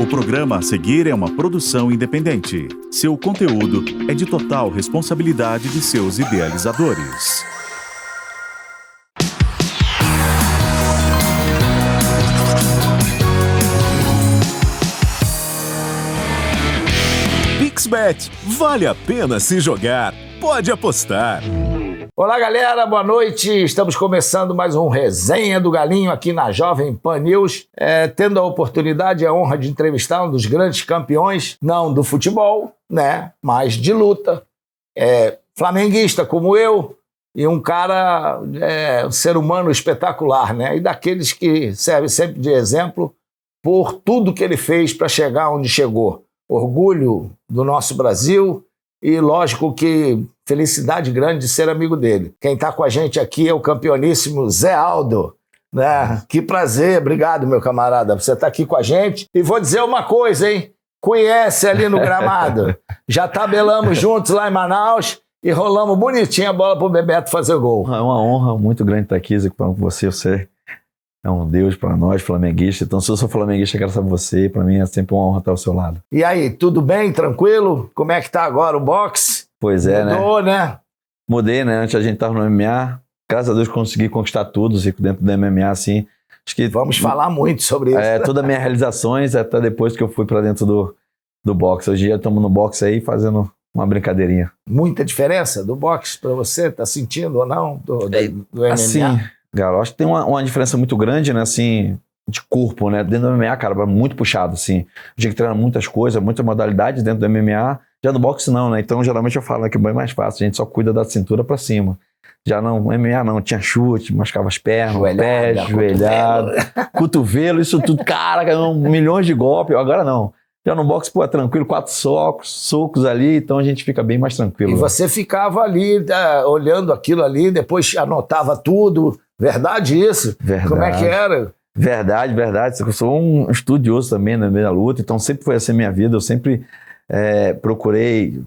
programa a seguir é uma produção independente. Seu conteúdo é de total responsabilidade de seus idealizadores. PixBet, vale a pena se jogar, pode apostar. Olá galera, boa noite, estamos começando mais um Resenha do Galinho aqui na Jovem Pan News, tendo a oportunidade e a honra de entrevistar um dos grandes campeões, não do futebol, né, mas de luta, flamenguista como eu e um cara, um ser humano espetacular, né, e daqueles que serve sempre de exemplo por tudo que ele fez para chegar onde chegou. Orgulho do nosso Brasil e, lógico, que felicidade grande de ser amigo dele. Quem está com a gente aqui é o campeoníssimo Zé Aldo, né? Que prazer, obrigado, meu camarada, você está aqui com a gente. E vou dizer uma coisa, hein? Conhece ali no gramado. Já tabelamos juntos lá em Manaus e rolamos bonitinho a bola pro Bebeto fazer gol. É uma honra muito grande estar aqui, Zico, com você. Você é um deus para nós, flamenguistas. Então, se eu sou flamenguista, eu quero saber você. Para mim é sempre uma honra estar ao seu lado. E aí, tudo bem? Tranquilo? Como é que tá agora o boxe? Pois é, Mudou, né? Mudei, né? Antes a gente estava no MMA. Graças a Deus consegui conquistar tudo, Zico, dentro do MMA, assim. Acho que vamos falar muito sobre isso. Todas as minhas realizações, até depois que eu fui para dentro do boxe. Hoje em dia estamos no boxe aí fazendo uma brincadeirinha. Muita diferença do boxe para você? Tá sentindo ou não do MMA? Assim, Galo, acho que tem uma diferença muito grande, né, assim, de corpo, né, dentro do MMA, cara, muito puxado, assim, a gente treina muitas coisas, muitas modalidades dentro do MMA, já no boxe não, né, então geralmente eu falo que é bem mais fácil, a gente só cuida da cintura pra cima, já não, MMA não, tinha chute, machucava as pernas, pé, joelhada, cotovelo, isso tudo, cara, milhões de golpes, agora não. Já no boxe, pô, é tranquilo, 4 socos ali, então a gente fica bem mais tranquilo. E você ficava ali, olhando aquilo ali, depois anotava tudo, verdade isso? Verdade. Como é que era? Verdade. Eu sou um estudioso também na minha luta, então sempre foi assim a minha vida, eu sempre procurei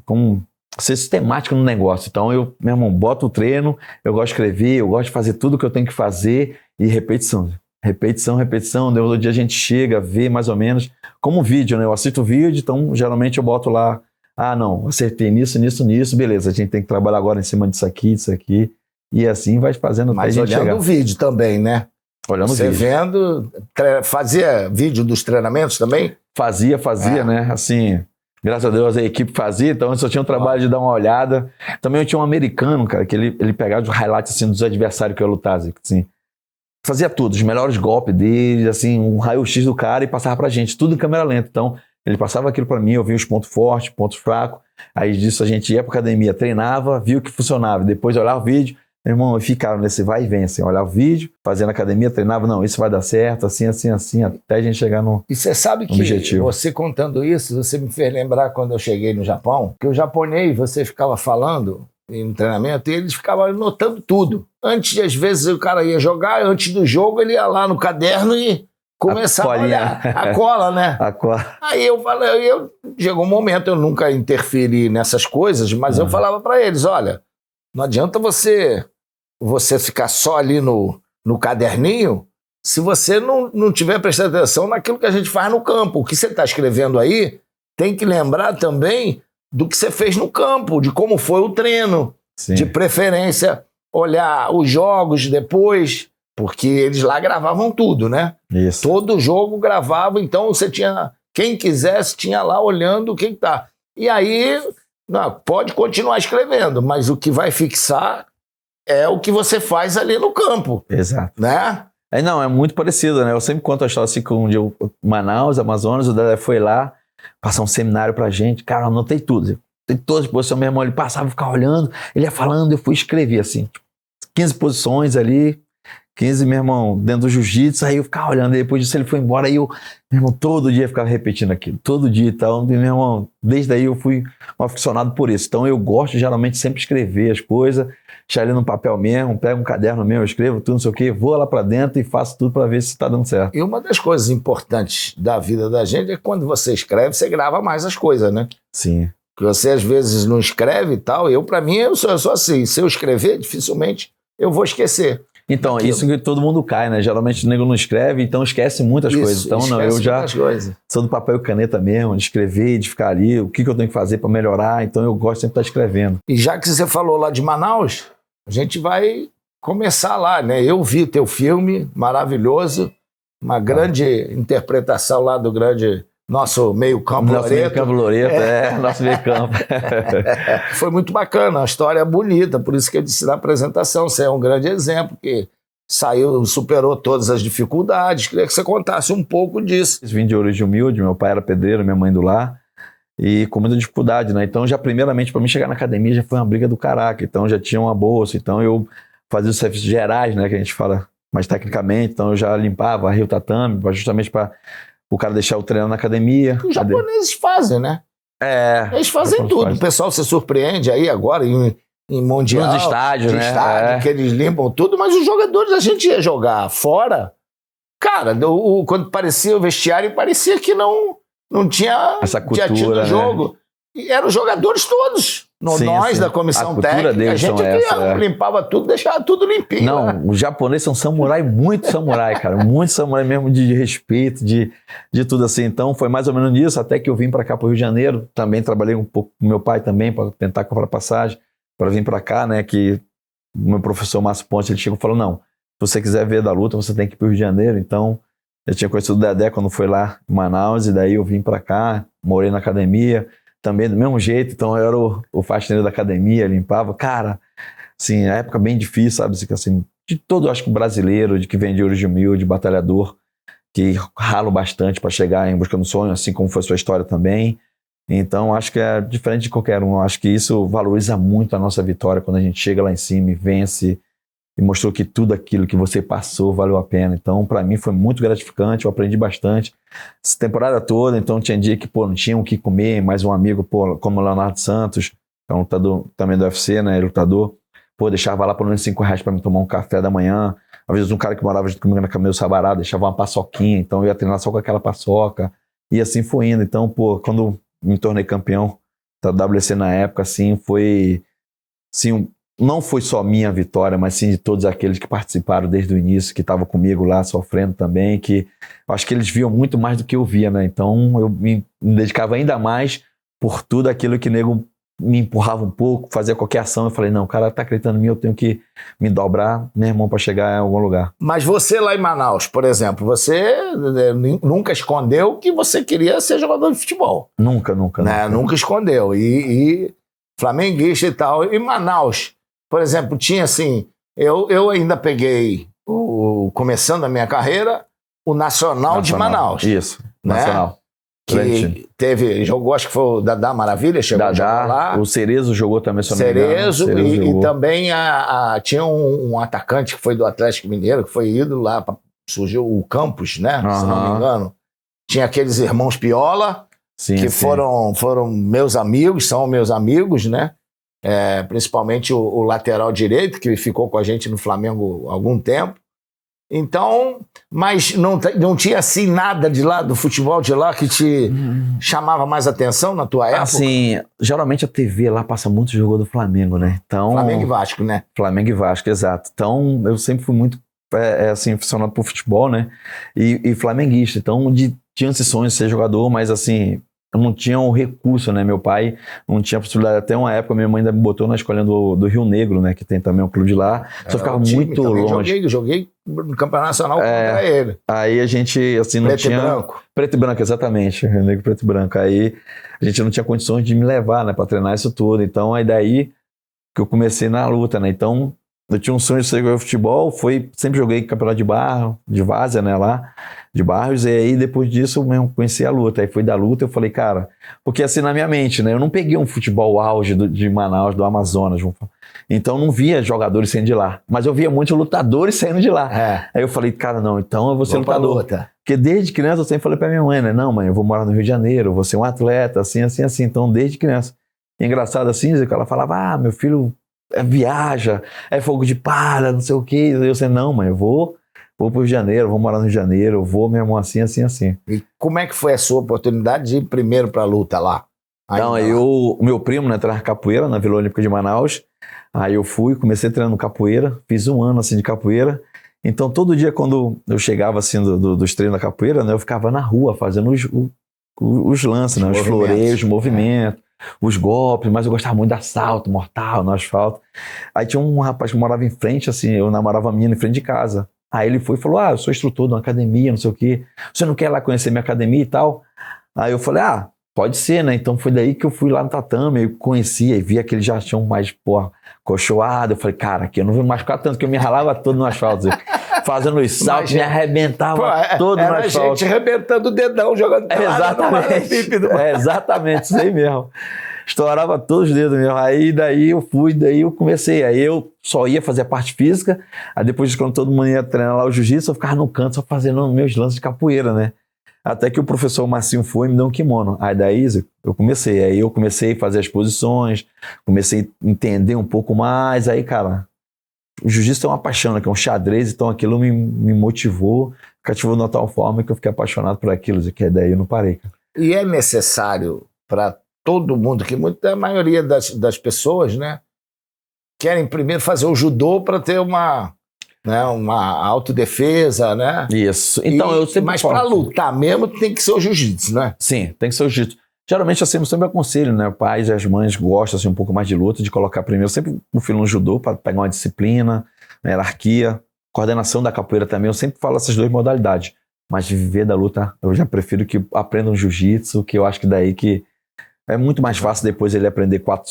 ser sistemático no negócio. Então eu, meu irmão, boto o treino, eu gosto de escrever, eu gosto de fazer tudo que eu tenho que fazer e repetição. Repetição, no dia a gente chega, vê mais ou menos, como vídeo, né? Eu assisto o vídeo, então geralmente eu boto lá, não, acertei nisso, beleza, a gente tem que trabalhar agora em cima disso aqui, e assim vai fazendo até a gente chegar. Mas olhando o vídeo também, né? Olhando o vídeo. Você vendo, fazia vídeo dos treinamentos também? Fazia, né? Assim, graças a Deus a equipe fazia, então eu só tinha um trabalho de dar uma olhada. Também eu tinha um americano, cara, que ele pegava os highlights assim, dos adversários que eu lutava, assim. Fazia tudo, os melhores golpes dele, assim, um raio-x do cara e passava pra gente, tudo em câmera lenta. Então, ele passava aquilo pra mim, eu via os pontos fortes, pontos fracos. Aí disso a gente ia pra academia, treinava, via o que funcionava. Depois olhava o vídeo, meu irmão, eu ficava nesse vai e vem, assim, olhava o vídeo, fazia na academia, treinava, não, isso vai dar certo, assim, até a gente chegar no E você sabe que objetivo. Você contando isso, você me fez lembrar quando eu cheguei no Japão, que o japonês, você ficava falando no treinamento, e eles ficavam anotando tudo. Antes, às vezes, o cara ia jogar, antes do jogo, ele ia lá no caderno e começava a olhar. A cola, né? A cola. Aí eu falei, chegou um momento, eu nunca interferi nessas coisas, mas eu falava para eles, olha, não adianta você ficar só ali no caderninho se você não tiver prestando atenção naquilo que a gente faz no campo. O que você está escrevendo aí tem que lembrar também do que você fez no campo, de como foi o treino. Sim. De preferência, olhar os jogos depois, porque eles lá gravavam tudo, né? Isso. Todo jogo gravava, então você tinha, quem quisesse tinha lá olhando o que tá. E aí, pode continuar escrevendo, mas o que vai fixar é o que você faz ali no campo. Exato. Né? Não, é muito parecido, né? Eu sempre conto a história assim, que um dia Manaus, Amazonas, o Dedé foi lá passar um seminário pra gente, cara, eu anotei tudo. Tem todas as posições, meu irmão, ele passava, ficava olhando, ele ia falando, eu fui escrever assim, 15 posições ali, 15, meu irmão, dentro do jiu-jitsu, aí eu ficava olhando, e depois disso ele foi embora, aí eu, meu irmão, todo dia ficava repetindo aquilo, todo dia e tal, meu irmão, desde aí eu fui um aficionado por isso, então eu gosto geralmente sempre de escrever as coisas, deixar ali no papel mesmo, pego um caderno mesmo, eu escrevo tudo, não sei o quê, vou lá pra dentro e faço tudo pra ver se tá dando certo. E uma das coisas importantes da vida da gente é que quando você escreve, você grava mais as coisas, né? Sim. Que você às vezes não escreve e tal, pra mim, eu sou assim, se eu escrever, dificilmente eu vou esquecer. Então, isso que todo mundo cai, né? Geralmente o nego não escreve, então esquece muitas coisas. Então, não, eu já sou do papel e caneta mesmo, de escrever, de ficar ali, o que eu tenho que fazer para melhorar. Então, eu gosto sempre de estar escrevendo. E já que você falou lá de Manaus, a gente vai começar lá, né? Eu vi teu filme, maravilhoso, uma grande interpretação lá do grande... Nosso meio-campo Loreto. Nosso meio-campo Loreto, nosso meio-campo. Foi muito bacana, uma história bonita, por isso que eu disse na apresentação, você é um grande exemplo, que saiu, superou todas as dificuldades, queria que você contasse um pouco disso. Vim de origem humilde, meu pai era pedreiro, minha mãe do lar, e com muita dificuldade, né? Então, já primeiramente, para mim chegar na academia, já foi uma briga do caraca, então já tinha uma bolsa, então eu fazia os serviços gerais, né, que a gente fala mais tecnicamente, então eu já limpava, varria o tatame, justamente para... o cara deixar o treino na academia. Os japoneses fazem, né? Eles fazem tudo. O pessoal se surpreende aí agora em Mundial. Nos estádios, né? Que eles limpam tudo, mas os jogadores, a gente ia jogar fora. Cara, quando parecia o vestiário, parecia que não tinha essa cultura, tinha tido jogo. Né? E eram os jogadores todos. Nós, da comissão técnica, a gente limpava tudo, deixava tudo limpinho. Não, né? Os japoneses são samurai, muito samurai, cara. Muito samurai mesmo, de respeito, de tudo assim. Então, foi mais ou menos nisso, até que eu vim para cá, para o Rio de Janeiro. Também trabalhei um pouco com meu pai também, para tentar comprar passagem, para vir para cá, né? Que o meu professor Márcio Ponte, ele chegou e falou, não, se você quiser ver da luta, você tem que ir para o Rio de Janeiro. Então, eu tinha conhecido o Dedé quando foi lá em Manaus, e daí eu vim para cá, morei na academia, também do mesmo jeito, então eu era o faxineiro da academia, limpava, cara, assim, a época bem difícil, sabe, assim, de todo, acho que brasileiro, de que vem de origem humilde, batalhador, que ralo bastante para chegar em busca do sonho, assim como foi a sua história também, então acho que é diferente de qualquer um, acho que isso valoriza muito a nossa vitória, quando a gente chega lá em cima e vence, e mostrou que tudo aquilo que você passou valeu a pena. Então, para mim, foi muito gratificante, eu aprendi bastante. Essa temporada toda, então tinha dia que, não tinha o que comer, mais um amigo, como o Leonardo Santos, que é um lutador também do UFC, né, lutador, deixava lá por menos R$5 para me tomar um café da manhã. Às vezes um cara que morava junto comigo na Camelo Sabará deixava uma paçoquinha, então eu ia treinar só com aquela paçoca, e assim foi indo. Então, quando me tornei campeão da WC na época, assim, foi, assim, não foi só minha vitória, mas sim de todos aqueles que participaram desde o início, que estavam comigo lá, sofrendo também, que eu acho que eles viam muito mais do que eu via, né? Então eu me dedicava ainda mais por tudo aquilo que o nego me empurrava um pouco, fazia qualquer ação. Eu falei, não, o cara tá acreditando em mim, eu tenho que me dobrar, meu irmão, para chegar em algum lugar. Mas você lá em Manaus, por exemplo, você nunca escondeu que você queria ser jogador de futebol. Nunca. Nunca escondeu. E flamenguista e tal. Em Manaus, por exemplo, tinha assim, eu ainda peguei, começando a minha carreira, o Nacional de Manaus. Isso, né? Nacional. Que jogou, acho que foi o Dadá Maravilha, chegou a jogar lá. O Cerezo jogou também, se não me engano. Cerezo e também tinha um atacante que foi do Atlético Mineiro, que foi ídolo lá, surgiu o Campos, né? Se não me engano. Tinha aqueles irmãos Piola, que foram meus amigos, são meus amigos, né? Principalmente o lateral direito, que ficou com a gente no Flamengo há algum tempo. Então, mas não tinha assim nada de lá, do futebol de lá, que te chamava mais atenção na tua época? Assim, geralmente a TV lá passa muito jogo do Flamengo, né? Então, Flamengo e Vasco, né? Flamengo e Vasco, exato. Então, eu sempre fui muito assim, aficionado por futebol, né? E flamenguista. Então, tinha esse sonho de ser jogador, mas assim, eu não tinha o recurso, né? Meu pai não tinha possibilidade. Até uma época, minha mãe ainda me botou na escolinha do Rio Negro, né? Que tem também um clube de lá. Só ficava muito longe. Joguei no Campeonato Nacional contra ele. Aí a gente, assim, não tinha... Preto e branco. Preto e branco, exatamente. Rio Negro, preto e branco. Aí a gente não tinha condições de me levar, né? Pra treinar isso tudo. Então, aí daí que eu comecei na luta, né? Então, eu tinha um sonho de ser jogador de futebol. Sempre joguei campeonato de barro, de várzea, né? Lá. De Barros, e aí depois disso eu mesmo conheci a luta, aí foi da luta, eu falei, cara, porque assim na minha mente, né, eu não peguei um futebol auge de Manaus, do Amazonas, então não via jogadores saindo de lá, mas eu via muitos lutadores saindo de lá, aí eu falei, cara, não, então eu vou ser lutador, porque desde criança eu sempre falei pra minha mãe, né, não mãe, eu vou morar no Rio de Janeiro, eu vou ser um atleta, assim, então desde criança, e engraçado assim, ela falava, meu filho viaja, é fogo de palha, não sei o que, eu sei, não mãe, eu vou pro Rio de Janeiro, vou morar no Rio de Janeiro, vou mesmo assim. E como é que foi a sua oportunidade de ir primeiro pra luta lá? Não, o meu primo, né, treinar capoeira na Vila Olímpica de Manaus, Aí eu fui, comecei treinando capoeira, fiz 1 ano assim de capoeira. Então todo dia quando eu chegava assim dos treinos da capoeira, né, eu ficava na rua fazendo os lances, né, os floreios, os movimentos, os golpes, mas eu gostava muito de assalto, mortal, no asfalto. Aí tinha um rapaz que morava em frente, assim, eu namorava a menina em frente de casa. Aí ele foi e falou, eu sou instrutor de uma academia, não sei o quê, você não quer ir lá conhecer minha academia e tal? Aí eu falei, pode ser, né? Então foi daí que eu fui lá no tatame, eu conhecia e vi aquele jardim mais, colchoado. Eu falei, cara, aqui eu não vou machucar tanto, que eu me ralava todo no asfalto. Fazendo os saltos, me arrebentava todo no asfalto. Era a gente arrebentando o dedão, jogando exatamente, isso aí mesmo. Estourava todos os dedos mesmo. Daí eu comecei. Aí eu só ia fazer a parte física. Aí depois, quando todo mundo ia treinar lá o jiu-jitsu, eu ficava no canto só fazendo meus lances de capoeira, né? Até que o professor Marcinho foi e me deu um kimono. Aí daí eu comecei. Aí eu comecei a fazer as posições, comecei a entender um pouco mais. Aí, cara, o jiu-jitsu é uma paixão, né? Que é um xadrez, então aquilo me motivou, cativou de uma tal forma que eu fiquei apaixonado por aquilo, que daí eu não parei, cara. E é necessário para todo mundo, que a maioria das pessoas, né, querem primeiro fazer o judô para ter uma autodefesa, né? Isso. Então, eu sempre mas para lutar mesmo tem que ser o jiu-jitsu, né? Sim, tem que ser o jiu-jitsu. Geralmente, assim, eu sempre aconselho, né? Pais e as mães gostam, assim, um pouco mais de luta, de colocar primeiro sempre o filho no judô para pegar uma disciplina, uma hierarquia, coordenação da capoeira também. Eu sempre falo essas 2 modalidades. Mas de viver da luta, eu já prefiro que aprendam jiu-jitsu, que eu acho que daí que é muito mais fácil depois ele aprender 4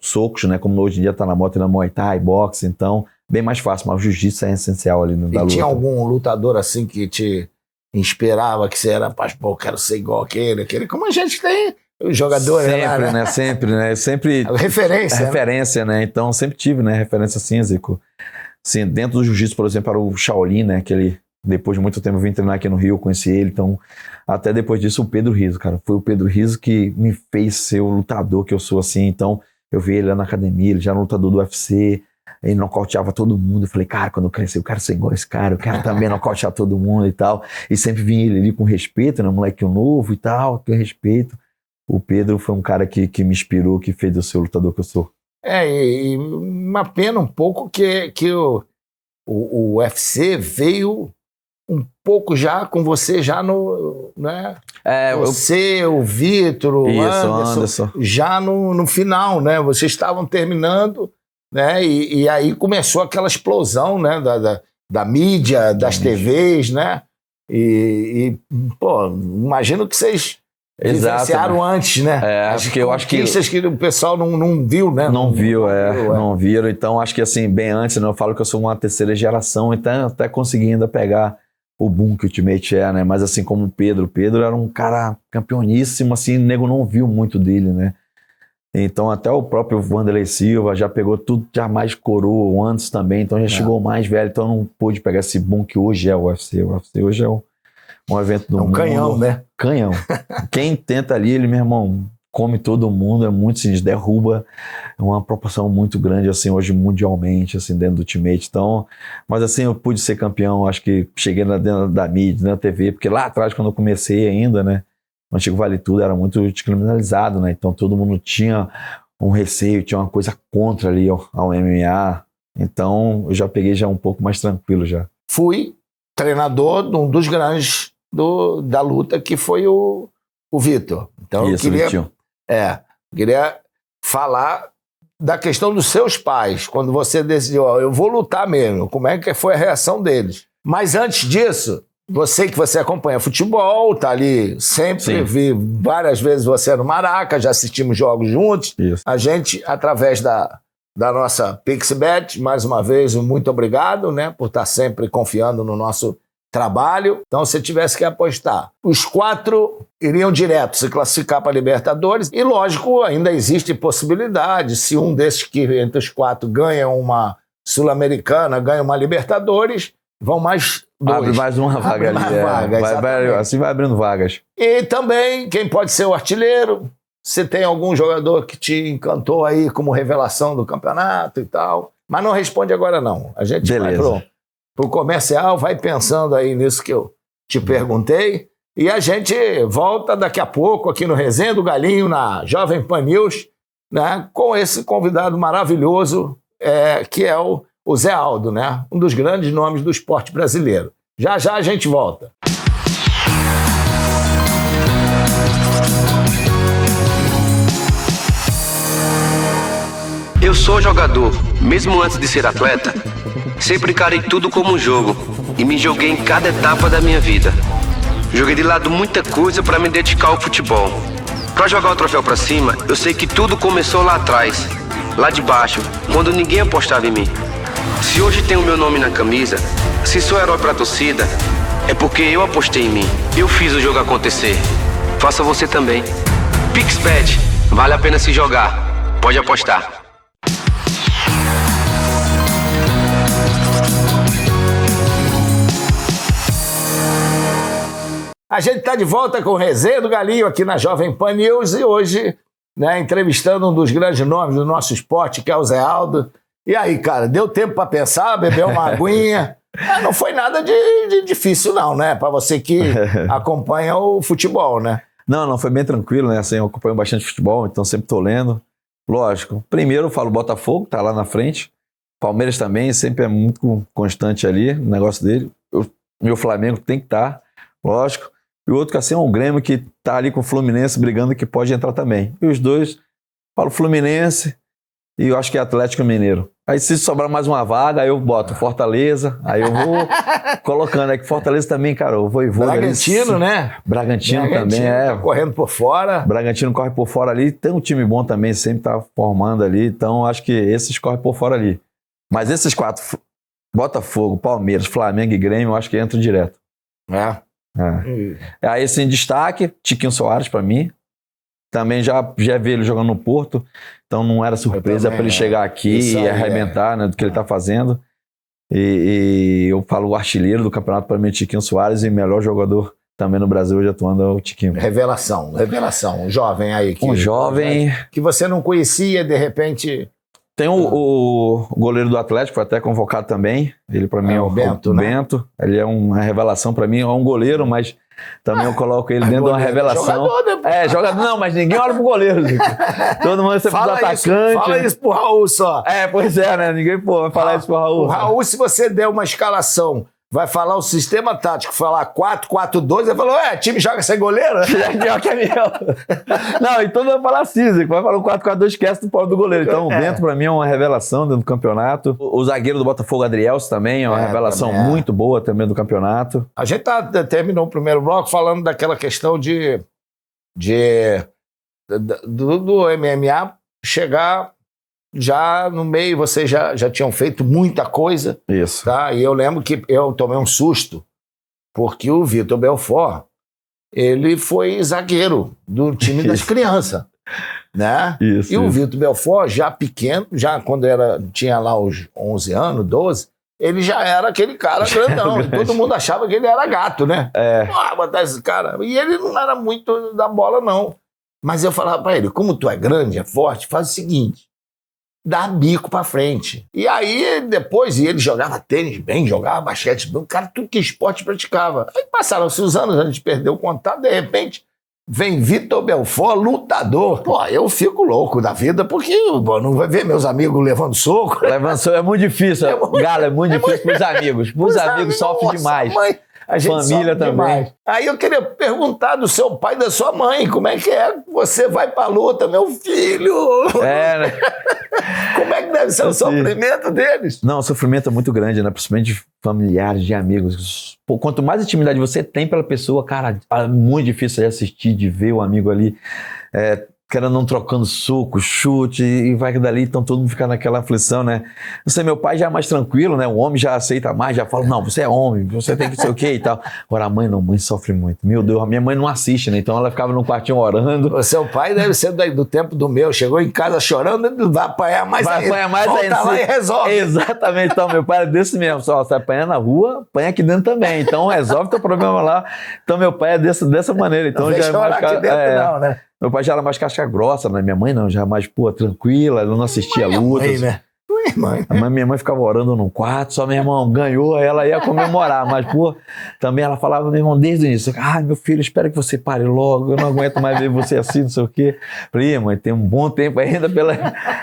socos, né? Como hoje em dia tá na moda, na Muay Thai, boxe, então bem mais fácil, mas o jiu-jitsu é essencial ali da luta. E tinha algum lutador assim que te inspirava, que você era, pô, quero ser igual aquele, como a gente tem os jogadores, Sempre, né? Sempre referência, né? Então sempre tive, né, referência assim, Zico. Assim, dentro do jiu-jitsu, por exemplo, era o Shaolin, né, que ele, depois de muito tempo eu vim treinar aqui no Rio, conheci ele, então até depois disso o Pedro Rizzo, cara, foi o Pedro Rizzo que me fez ser o lutador que eu sou, assim. Então eu vi ele lá na academia, ele já era um lutador do UFC, ele nocauteava todo mundo. Eu falei, cara, quando eu crescer eu quero ser igual esse cara, eu quero também nocautear todo mundo e tal. E sempre vinha ele ali com respeito, né, moleque novo e tal, com respeito. O Pedro foi um cara que me inspirou, que fez eu ser o lutador que eu sou. E uma pena um pouco que o UFC veio um pouco já com você já no, né? Você, o Vitor, o Anderson, já no final, né? Vocês estavam terminando, né? E aí começou aquela explosão, né? Da mídia, das TVs, né? Pô, imagino que vocês vivenciaram antes, né? Porque eu acho que o pessoal não viu, né? Não viram. Então, acho que assim, bem antes, né, eu falo que eu sou uma 3ª geração, então até consegui ainda pegar o boom que o Ultimate é, né? Mas assim como o Pedro era um cara campeoníssimo, assim, o nego não viu muito dele, né? Então até o próprio Wanderlei Silva já pegou tudo, já mais coroa, o Anderson também, então já chegou mais velho, então não pôde pegar esse boom que hoje é o UFC. O UFC hoje é um evento do mundo. Canhão, né? Canhão. Quem tenta ali, ele, meu irmão, come todo mundo, é muito, assim, derruba, é uma proporção muito grande, assim, hoje mundialmente, assim, dentro do Ultimate. Então, mas assim, eu pude ser campeão, acho que cheguei dentro da mídia, na TV, porque lá atrás, quando eu comecei ainda, né, o antigo Vale Tudo era muito descriminalizado, né, então todo mundo tinha um receio, tinha uma coisa contra ali ao MMA, então eu já peguei já um pouco mais tranquilo já. Fui treinador de um dos grandes da luta, que foi o Vitor. Então isso, eu queria falar da questão dos seus pais, quando você decidiu, eu vou lutar mesmo, como é que foi a reação deles. Mas antes disso, você acompanha futebol, tá ali sempre, vi várias vezes você no Maraca, já assistimos jogos juntos. Isso. A gente, através da nossa PixBet, mais uma vez, muito obrigado, né, por estar sempre confiando no nosso trabalho. Então, se tivesse que apostar, os 4 iriam direto se classificar para a Libertadores. E, lógico, ainda existe possibilidade, se um desses que entre os 4 ganha uma Sul-Americana, ganha uma Libertadores, vão mais 2. Abre mais uma vaga ali. Assim vai abrindo vagas. E também, quem pode ser o artilheiro, se tem algum jogador que te encantou aí como revelação do campeonato e tal. Mas não responde agora, não. A gente vai pro comercial, vai pensando aí nisso que eu te perguntei. E a gente volta daqui a pouco aqui no Resenha do Galinho, na Jovem Pan News, né, com esse convidado maravilhoso, que é o Zé Aldo, né? Um dos grandes nomes do esporte brasileiro. Já já a gente volta. Eu sou jogador, mesmo antes de ser atleta. Sempre encarei tudo como um jogo e me joguei em cada etapa da minha vida. Joguei de lado muita coisa para me dedicar ao futebol. Para jogar o troféu para cima, eu sei que tudo começou lá atrás, lá de baixo, quando ninguém apostava em mim. Se hoje tenho meu nome na camisa, se sou herói para a torcida, é porque eu apostei em mim. Eu fiz o jogo acontecer. Faça você também. PixBet, vale a pena se jogar. Pode apostar. A gente está de volta com o Resenha do Galinho aqui na Jovem Pan News e hoje, né, entrevistando um dos grandes nomes do nosso esporte, que é o Zé Aldo. E aí, cara, deu tempo para pensar, beber uma aguinha? Não foi nada de difícil não, né? Para você que acompanha o futebol, né? Não, foi bem tranquilo, né? Assim, eu acompanho bastante futebol, então sempre tô lendo. Lógico, primeiro eu falo Botafogo, tá lá na frente. Palmeiras também, sempre é muito constante ali, o negócio dele. Meu Flamengo tem que estar, lógico. E o outro que assim é um Grêmio que tá ali com o Fluminense brigando que pode entrar também. E os dois, falo Fluminense e eu acho que é Atlético Mineiro. Aí se sobrar mais uma vaga, aí eu boto Fortaleza, aí eu vou colocando. É que Fortaleza também, cara, o Vojvoda Bragantino, ali, né? Bragantino também, tá correndo por fora. Bragantino corre por fora ali, tem um time bom também, sempre tá formando ali, então acho que esses correm por fora ali. Mas esses quatro, Botafogo, Palmeiras, Flamengo e Grêmio, eu acho que entram direto. Aí esse em destaque, Tiquinho Soares pra mim. Também já vi ele jogando no Porto, então não era surpresa para ele chegar aqui e arrebentar, né, do que ele tá fazendo. E eu falo o artilheiro do campeonato para mim, Tiquinho Soares, e melhor jogador também no Brasil hoje atuando é o Tiquinho. Revelação, um jovem aí. Um jovem... Que você não conhecia, de repente... Tem o goleiro do Atlético, foi até convocado também. Ele para mim é o Bento, né? Bento. Ele é uma revelação para mim, é um goleiro, mas também eu coloco ele dentro de uma revelação. Jogador, não, mas ninguém olha pro goleiro. Todo mundo sempre do atacante. Fala isso pro Raul só. Pois é, né? Ninguém vai falar isso pro Raul. O Raul, se você der uma escalação, vai falar o sistema tático, falar 4-4-2, ele falou, time joga sem goleiro? É pior que é meu. Não, então vai falar assim, vai falar o 4-4-2, esquece do pobre do goleiro. Então o Bento pra mim é uma revelação dentro do campeonato. O zagueiro do Botafogo, Adrielso, também é uma revelação muito boa também do campeonato. A gente terminou o primeiro bloco falando daquela questão do MMA chegar... Já no meio, vocês já tinham feito muita coisa. Isso. Tá? E eu lembro que eu tomei um susto, porque o Vitor Belfort, ele foi zagueiro do time das crianças. Né? Isso, o Vitor Belfort, já pequeno, já quando tinha lá os 11 anos, 12, ele já era aquele cara grandão. E todo mundo achava que ele era gato, né? Botar esse cara. E ele não era muito da bola, não. Mas eu falava pra ele, como tu é grande, é forte, faz o seguinte, dá bico pra frente. E aí, depois, ele jogava tênis bem, jogava basquete bem, o cara, tudo que esporte praticava. Aí passaram-se os anos, a gente perdeu o contato, de repente, vem Vitor Belfort, lutador. Pô, eu fico louco da vida, porque não vai ver meus amigos levando soco. Levando soco é muito difícil, Galo, é muito difícil pros amigos. Pros amigos sofrem demais. A gente família também. Demais. Aí eu queria perguntar do seu pai e da sua mãe, como é que é? Você vai pra luta, meu filho? Né? Como é que deve ser o sofrimento deles? Não, o sofrimento é muito grande, né? Principalmente de familiares, de amigos. Pô, quanto mais intimidade você tem pela pessoa, cara, é muito difícil de assistir, de ver o amigo ali querendo não trocando soco, chute, e vai dali, então todo mundo fica naquela aflição, né? Não sei, meu pai já é mais tranquilo, né? O homem já aceita mais, já fala, não, você é homem, você tem que ser o quê e tal. Agora a mãe não, a mãe sofre muito. Meu Deus, a minha mãe não assiste, né? Então ela ficava no quartinho orando. O seu pai deve ser do tempo do meu, chegou em casa chorando, ele vai apanhar mais ainda. Vai apanhar mais ainda. Volta lá e resolve. Exatamente, então meu pai é desse mesmo, só você apanha na rua, apanha aqui dentro também, então resolve teu problema lá. Então meu pai é dessa maneira, então não já é mais... aqui dentro não, né? Meu pai já era mais casca grossa, né? Minha mãe não, já mais, tranquila, ela não assistia a luta. Mãe, né? Minha mãe ficava orando num quarto, só meu irmão ganhou, ela ia comemorar, mas, pô, também ela falava, meu irmão, desde o início, meu filho, espero que você pare logo, eu não aguento mais ver você assim, não sei o quê. Falei, mãe, tem um bom tempo ainda,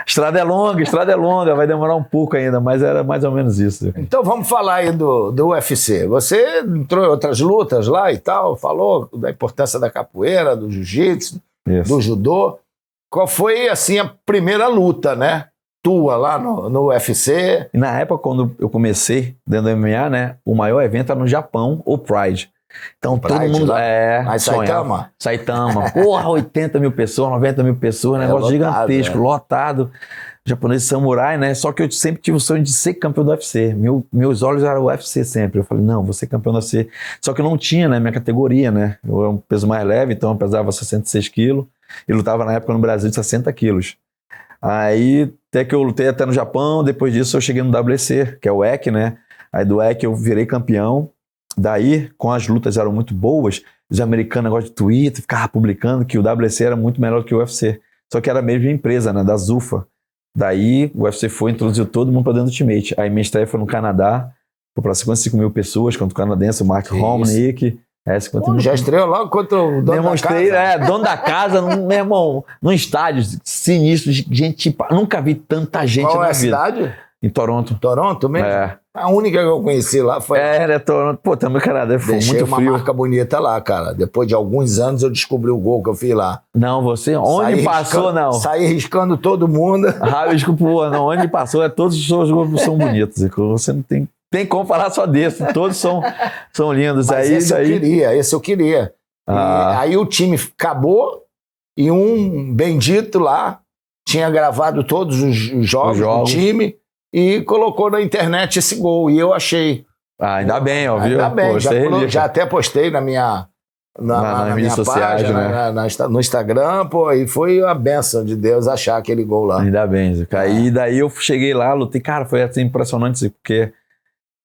estrada é longa, vai demorar um pouco ainda, mas era mais ou menos isso. Então vamos falar aí do UFC. Você entrou em outras lutas lá e tal, falou da importância da capoeira, do jiu-jitsu, do judô. Qual foi, assim, a primeira luta, né? Tua lá no UFC? E na época, quando eu comecei dentro do MMA, né? O maior evento era no Japão, o Pride. Então todo mundo... Saitama? Saitama. Porra, 80 mil pessoas, 90 mil pessoas, negócio gigantesco, lotado. Japonês samurai, né? Só que eu sempre tive o sonho de ser campeão do UFC. Meus olhos eram o UFC sempre. Eu falei, não, vou ser campeão do UFC. Só que eu não tinha, né? Minha categoria, né? Eu era um peso mais leve, então eu pesava 66 quilos. E lutava na época no Brasil de 60 quilos. Aí, até que eu lutei até no Japão, depois disso eu cheguei no WC, que é o WEC, né? Aí do WEC eu virei campeão. Daí, com as lutas eram muito boas, os americanos negócio de Twitter, ficavam publicando que o WC era muito melhor do que o UFC. Só que era a mesma empresa, né? Da Zufa. Daí, o UFC introduziu todo mundo para dentro do Ultimate. Aí minha estreia foi no Canadá, foi para 55 mil pessoas, contra o canadense, o Mark Homnick. Já estreou logo contra o dono da casa? Dono da casa, meu irmão, num estádio sinistro, de gente, nunca vi tanta gente na vida. Qual é a cidade? Em Toronto. Toronto mesmo? É. A única que eu conheci lá foi... Toronto. Pô, também, Canadá, foi Deixei muito uma frio. marca bonita lá, cara. Depois de alguns anos eu descobri o gol que eu fiz lá. Não, você, onde passou, não. Saí riscando todo mundo. Desculpa, não, onde passou, todos os seus gols são bonitos. Você não tem como falar só desse, todos são lindos. Mas esse eu queria. Aí o time acabou e um bendito lá tinha gravado todos os jogos do time e colocou na internet esse gol. E eu achei. Ainda bem, ó, viu? Ainda bem, Pô, já até postei na minha minhas sociais, página, né? no Instagram, pô, e foi a bênção de Deus achar aquele gol lá. Ainda bem, Zico. Aí daí eu cheguei lá, lutei, cara, foi assim, impressionante, Zico, porque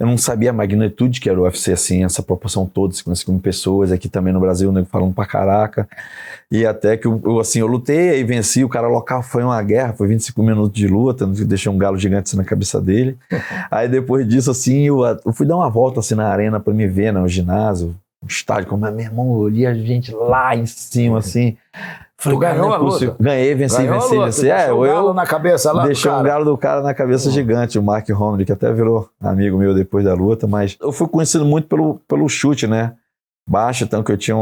eu não sabia a magnitude que era o UFC, assim, essa proporção toda, 55 mil pessoas, aqui também no Brasil, o nego falando pra caraca. E até que eu lutei e venci, o cara local foi uma guerra, foi 25 minutos de luta, deixei um galo gigante assim, na cabeça dele. Aí depois disso, assim, eu fui dar uma volta assim na arena pra me ver, no ginásio, no estádio, como meu irmão, eu olhei a gente lá em cima, assim. Tu ganhou a luta? Ganhei, venci. Deixou um galo na cabeça lá. Deixei um galo do cara na cabeça gigante, o Mark Homnick, que até virou amigo meu depois da luta, mas eu fui conhecido muito pelo chute, né? Baixo, então que eu tinha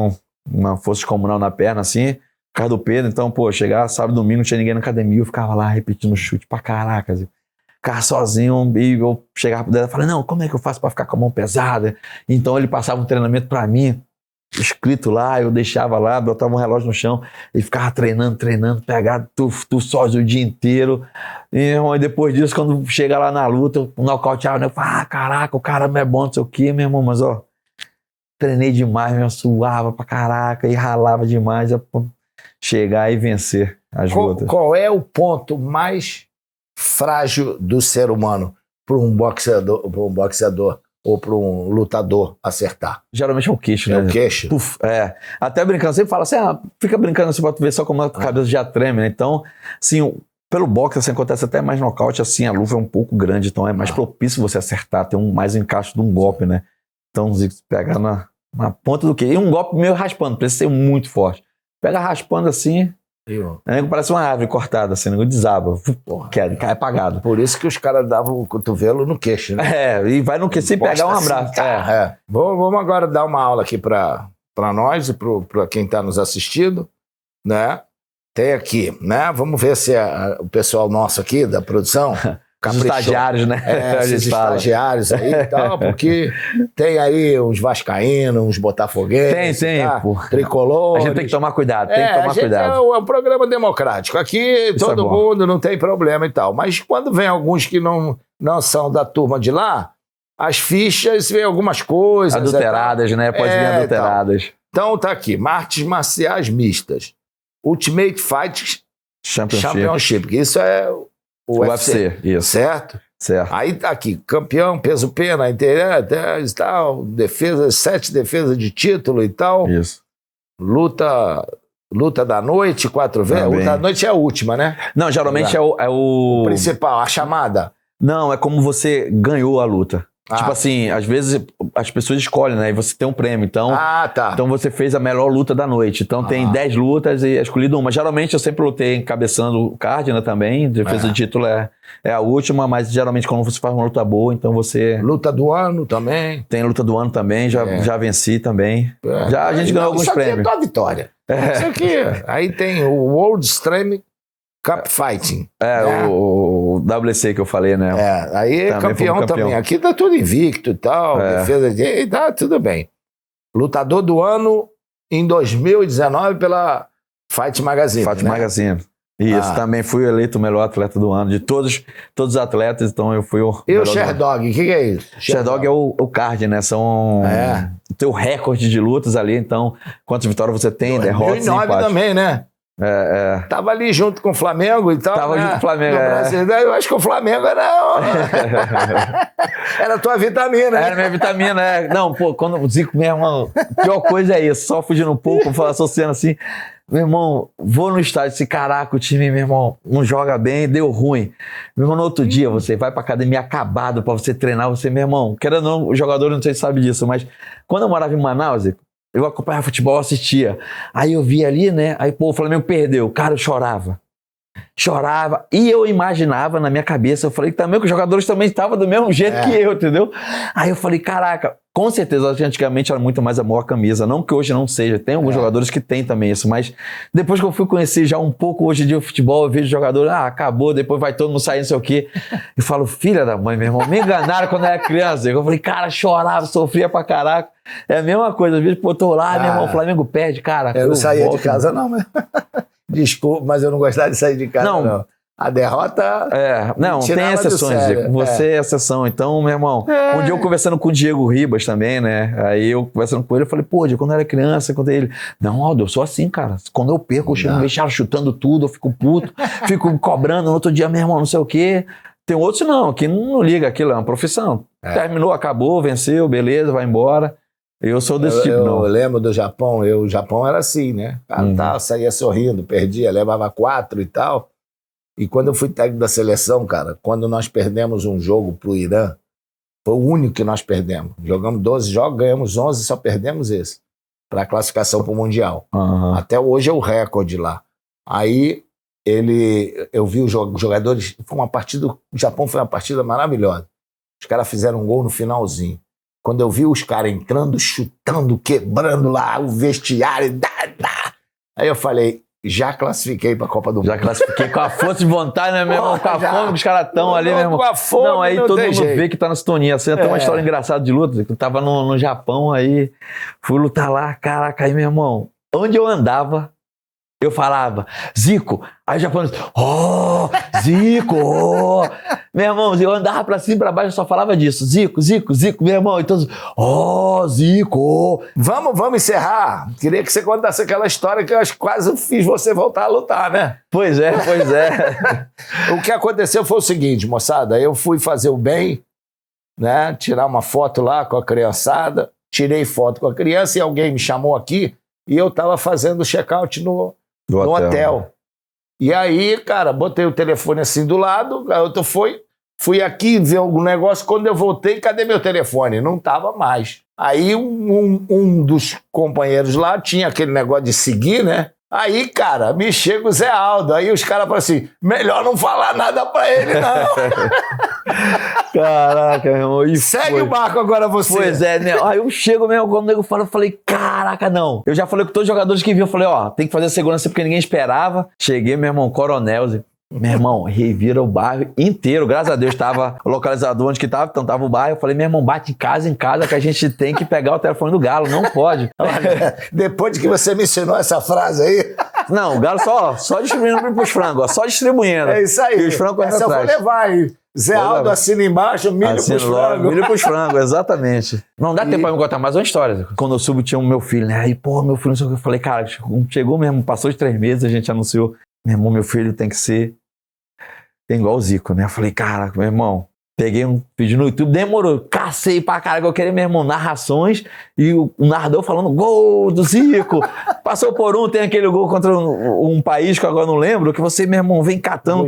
uma força descomunal na perna, assim, por causa do Pedro, então, pô, chegava sábado, domingo, não tinha ninguém na academia, eu ficava lá repetindo chute pra caraca, assim. Ficava sozinho, e eu chegava pro dedo e falava, não, como é que eu faço pra ficar com a mão pesada? Então ele passava um treinamento pra mim, escrito lá, eu deixava lá, botava um relógio no chão e ficava treinando, pegado, tu sozinho o dia inteiro. E depois disso, quando chega lá na luta, eu nocauteava, eu falava, caraca, o cara é bom, não sei o que, meu irmão, mas ó, treinei demais, eu suava pra caraca e ralava demais pra chegar e vencer as lutas. Qual é o ponto mais frágil do ser humano para um boxeador ou para um lutador acertar? Geralmente é o queixo, né? É o queixo. Puf, até brincando, sempre fala assim, fica brincando assim pra tu ver só como a cabeça já treme, né? Então, assim, pelo boxe, assim, acontece até mais nocaute, assim, a luva é um pouco grande, então é mais propício você acertar, tem mais encaixe de um golpe, né? Então, se pegar na ponta do queixo, e um golpe meio raspando, precisa ser muito forte. Pega raspando assim, parece uma árvore cortada, assim, o desaba, cai apagado. Por isso que os caras davam o cotovelo no queixo, né? E vai no queixo sem pegar um abraço. Assim, Vamos agora dar uma aula aqui para nós e para quem está nos assistindo, né? Tem aqui, né? Vamos ver se o pessoal nosso aqui da produção Os estagiários, né? Esses estagiários aí e tal, porque tem aí uns vascaínos, uns botafoguenses, tricolores. A gente tem que tomar cuidado, cuidado. É um programa democrático. Aqui todo mundo não tem problema e tal. Mas quando vem alguns que não são da turma de lá, as fichas vêm algumas coisas. Adulteradas, né? Pode vir adulteradas. Então tá aqui, artes marciais mistas. Ultimate Fight Championship, que isso é o UFC, isso. Certo? Aí tá aqui, campeão, peso pena, internet, tal, 7 defesas de título e tal. Isso. Luta da noite, 4 vezes. A luta da noite é a última, né? Não, geralmente é o principal, a chamada. Não, é como você ganhou a luta. Ah. Tipo assim, às vezes as pessoas escolhem, né? E você tem um prêmio. Então, tá. então você fez a melhor luta da noite. Então tem 10 lutas e é escolhido uma. Geralmente eu sempre lutei encabeçando o card, né, também. Defesa de título é a última, mas geralmente quando você faz uma luta boa, então você... Luta do ano também. Tem luta do ano também, já venci também. Já a gente ganhou alguns prêmios. Isso aqui é tua vitória. Isso aqui. Aí tem o World Extreme Cup Fighting. O WC que eu falei, né? Aí é campeão também. Aqui tá tudo invicto e tal, defesa de... Tá tudo bem. Lutador do ano em 2019 pela Fight Magazine. Fight né? Magazine. Isso, também fui eleito o melhor atleta do ano de todos os atletas, então eu fui o E melhor o Sherdog, o que é isso? Sherdog é o card, né? São o teu recorde de lutas ali, então quantas vitórias você tem, derrotas e 2009 empates. também, né? Tava ali junto com o Flamengo e tal. Tava né? junto com o Flamengo, No Brasil, eu acho que o Flamengo era a tua vitamina. Era minha vitamina, Não, pô, quando o Zico, meu irmão, a pior coisa é isso, só fugindo um pouco, associando assim, meu irmão, vou no estádio, assim, caraca, o time, meu irmão, não joga bem, deu ruim. Meu irmão, no outro dia, você vai pra academia acabado pra você treinar, meu irmão, querendo ou não, o jogador não sei se sabe disso, mas quando eu morava em Manaus, eu acompanhava futebol, assistia. Aí eu via ali, né? Aí, pô, o Flamengo perdeu. Cara, eu chorava. E eu imaginava na minha cabeça, eu falei também que os jogadores também estavam do mesmo jeito que eu, entendeu? Aí eu falei, caraca, com certeza, antigamente era muito mais amor à camisa. Não que hoje não seja. Tem alguns jogadores que tem também isso, mas depois que eu fui conhecer já um pouco hoje em dia o futebol, eu vejo jogador, acabou, depois vai todo mundo sair, não sei o quê. Eu falo, filha da mãe, meu irmão, me enganaram quando eu era criança. Eu falei, cara, chorava, sofria pra caraca. É a mesma coisa, às vezes, pô, tô lá, meu irmão, o Flamengo perde, cara. Eu não saía de casa, não, mas... Desculpa, mas eu não gostava de sair de casa, não. A derrota... não, tem exceções, Zico. Você é exceção. Então, meu irmão, um dia eu conversando com o Diego Ribas também, né? Aí eu conversando com ele, eu falei, pô, Diego, quando eu era criança, quando ele... Não, Aldo, eu sou assim, cara. Quando eu perco, eu chego no vestiário chutando tudo, eu fico puto, fico cobrando, no outro dia, meu irmão, não sei o quê. Tem outros não, que não liga aquilo, é uma profissão. Terminou, acabou, venceu, beleza, vai embora. Eu sou desse tipo, não. Eu lembro do Japão, o Japão era assim, né? Cara, saía sorrindo, perdia, levava 4 e tal. E quando eu fui técnico da seleção, cara, quando nós perdemos um jogo pro Irã, foi o único que nós perdemos. Jogamos 12 jogos, ganhamos 11 e só perdemos esse. Para a classificação pro Mundial. Até hoje é o recorde lá. Aí eu vi os jogadores, o Japão foi uma partida maravilhosa. Os caras fizeram um gol no finalzinho. Quando eu vi os caras entrando, chutando, quebrando lá o vestiário, aí eu falei, já classifiquei pra Copa do Mundo. Já classifiquei com a força de vontade, né, meu irmão? Com a fome que os caras estão ali, meu irmão. Com a fome, não, aí todo mundo jeito. vê que tá na sintonia. Você tem uma história engraçada de luta. Eu tava no Japão, aí fui lutar lá, caraca, aí, meu irmão, onde eu andava, eu falava, Zico. Aí o japonês, Zico, Meu irmão, eu andava pra cima e pra baixo, eu só falava disso. Zico, Zico, Zico, meu irmão. E todos, Zico. Vamos encerrar. Queria que você contasse aquela história que eu acho que quase fiz você voltar a lutar, né? Pois é. O que aconteceu foi o seguinte, moçada. Eu fui fazer o bem, né? Tirar uma foto lá com a criançada. Tirei foto com a criança e alguém me chamou aqui e eu tava fazendo check-out no hotel. E aí, cara, botei o telefone assim do lado, a outra fui aqui ver algum negócio, quando eu voltei, cadê meu telefone? Não tava mais. Aí um dos companheiros lá tinha aquele negócio de seguir, né? Aí, cara, me chega o Zé Aldo. Aí os caras falam assim, melhor não falar nada pra ele, não. Caraca, meu irmão. Segue o barco agora você. Pois é, né? Aí eu chego mesmo, quando o nego fala, eu falei, caraca, não. Eu já falei com todos os jogadores que vinham, eu falei, tem que fazer segurança porque ninguém esperava. Cheguei, meu irmão, Coronel, meu irmão, revira o bairro inteiro. Graças a Deus estava localizado onde que estava, então tava o bairro. Eu falei, meu irmão, bate em casa que a gente tem que pegar o telefone do Galo, não pode. Olha, depois de que você me ensinou essa frase aí... Não, o Galo só distribuindo pros frangos, só distribuindo. É isso aí. E os frangos essa eu vou levar aí. Zé Aldo assina embaixo, milho pros frangos. Milho pros frangos, exatamente. Não dá tempo pra me contar mais uma história. Quando eu subo tinha o meu filho, né? Aí, meu filho, não sei o que. Eu falei, cara, chegou mesmo, passou de 3 meses, a gente anunciou, meu irmão, meu filho tem que ser igual o Zico, né? Eu falei, cara, meu irmão, Peguei um vídeo no YouTube, demorou, cacei pra caralho, eu queria, meu irmão, narrações e o narrador falando gol do Zico. Passou por tem aquele gol contra um país que eu agora não lembro, que você, meu irmão, vem catando.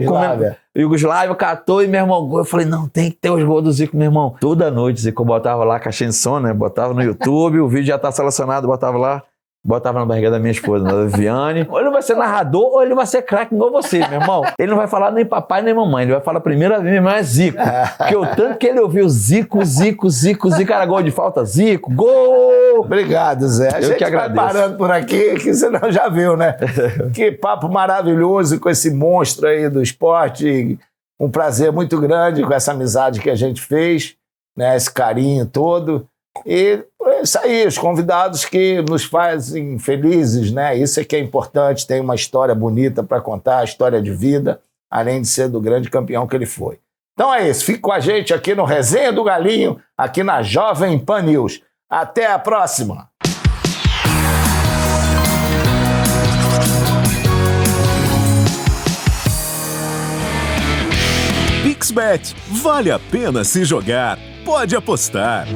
Iugoslávia catou e, meu irmão, eu falei, não, tem que ter os gols do Zico, meu irmão. Toda noite, Zico, eu botava lá caixinha de som, né? Botava no YouTube, o vídeo já tá selecionado, botava lá. Botava na barriga da minha esposa, da Viviane. Ou ele vai ser narrador, ou ele vai ser craque igual você, meu irmão. Ele não vai falar nem papai, nem mamãe. Ele vai falar primeiro, meu irmão, é Zico. Porque o tanto que ele ouviu Zico, era gol de falta, Zico, gol! Obrigado, Zé. A gente vai parando por aqui, que você não já viu, né? Que papo maravilhoso com esse monstro aí do esporte. Um prazer muito grande com essa amizade que a gente fez, né? Esse carinho todo. E é isso aí, os convidados que nos fazem felizes, né? Isso é que é importante, tem uma história bonita para contar, história de vida, além de ser do grande campeão que ele foi. Então é isso, fique com a gente aqui no Resenha do Galinho, aqui na Jovem Pan News. Até a próxima! PixBet, vale a pena se jogar, pode apostar.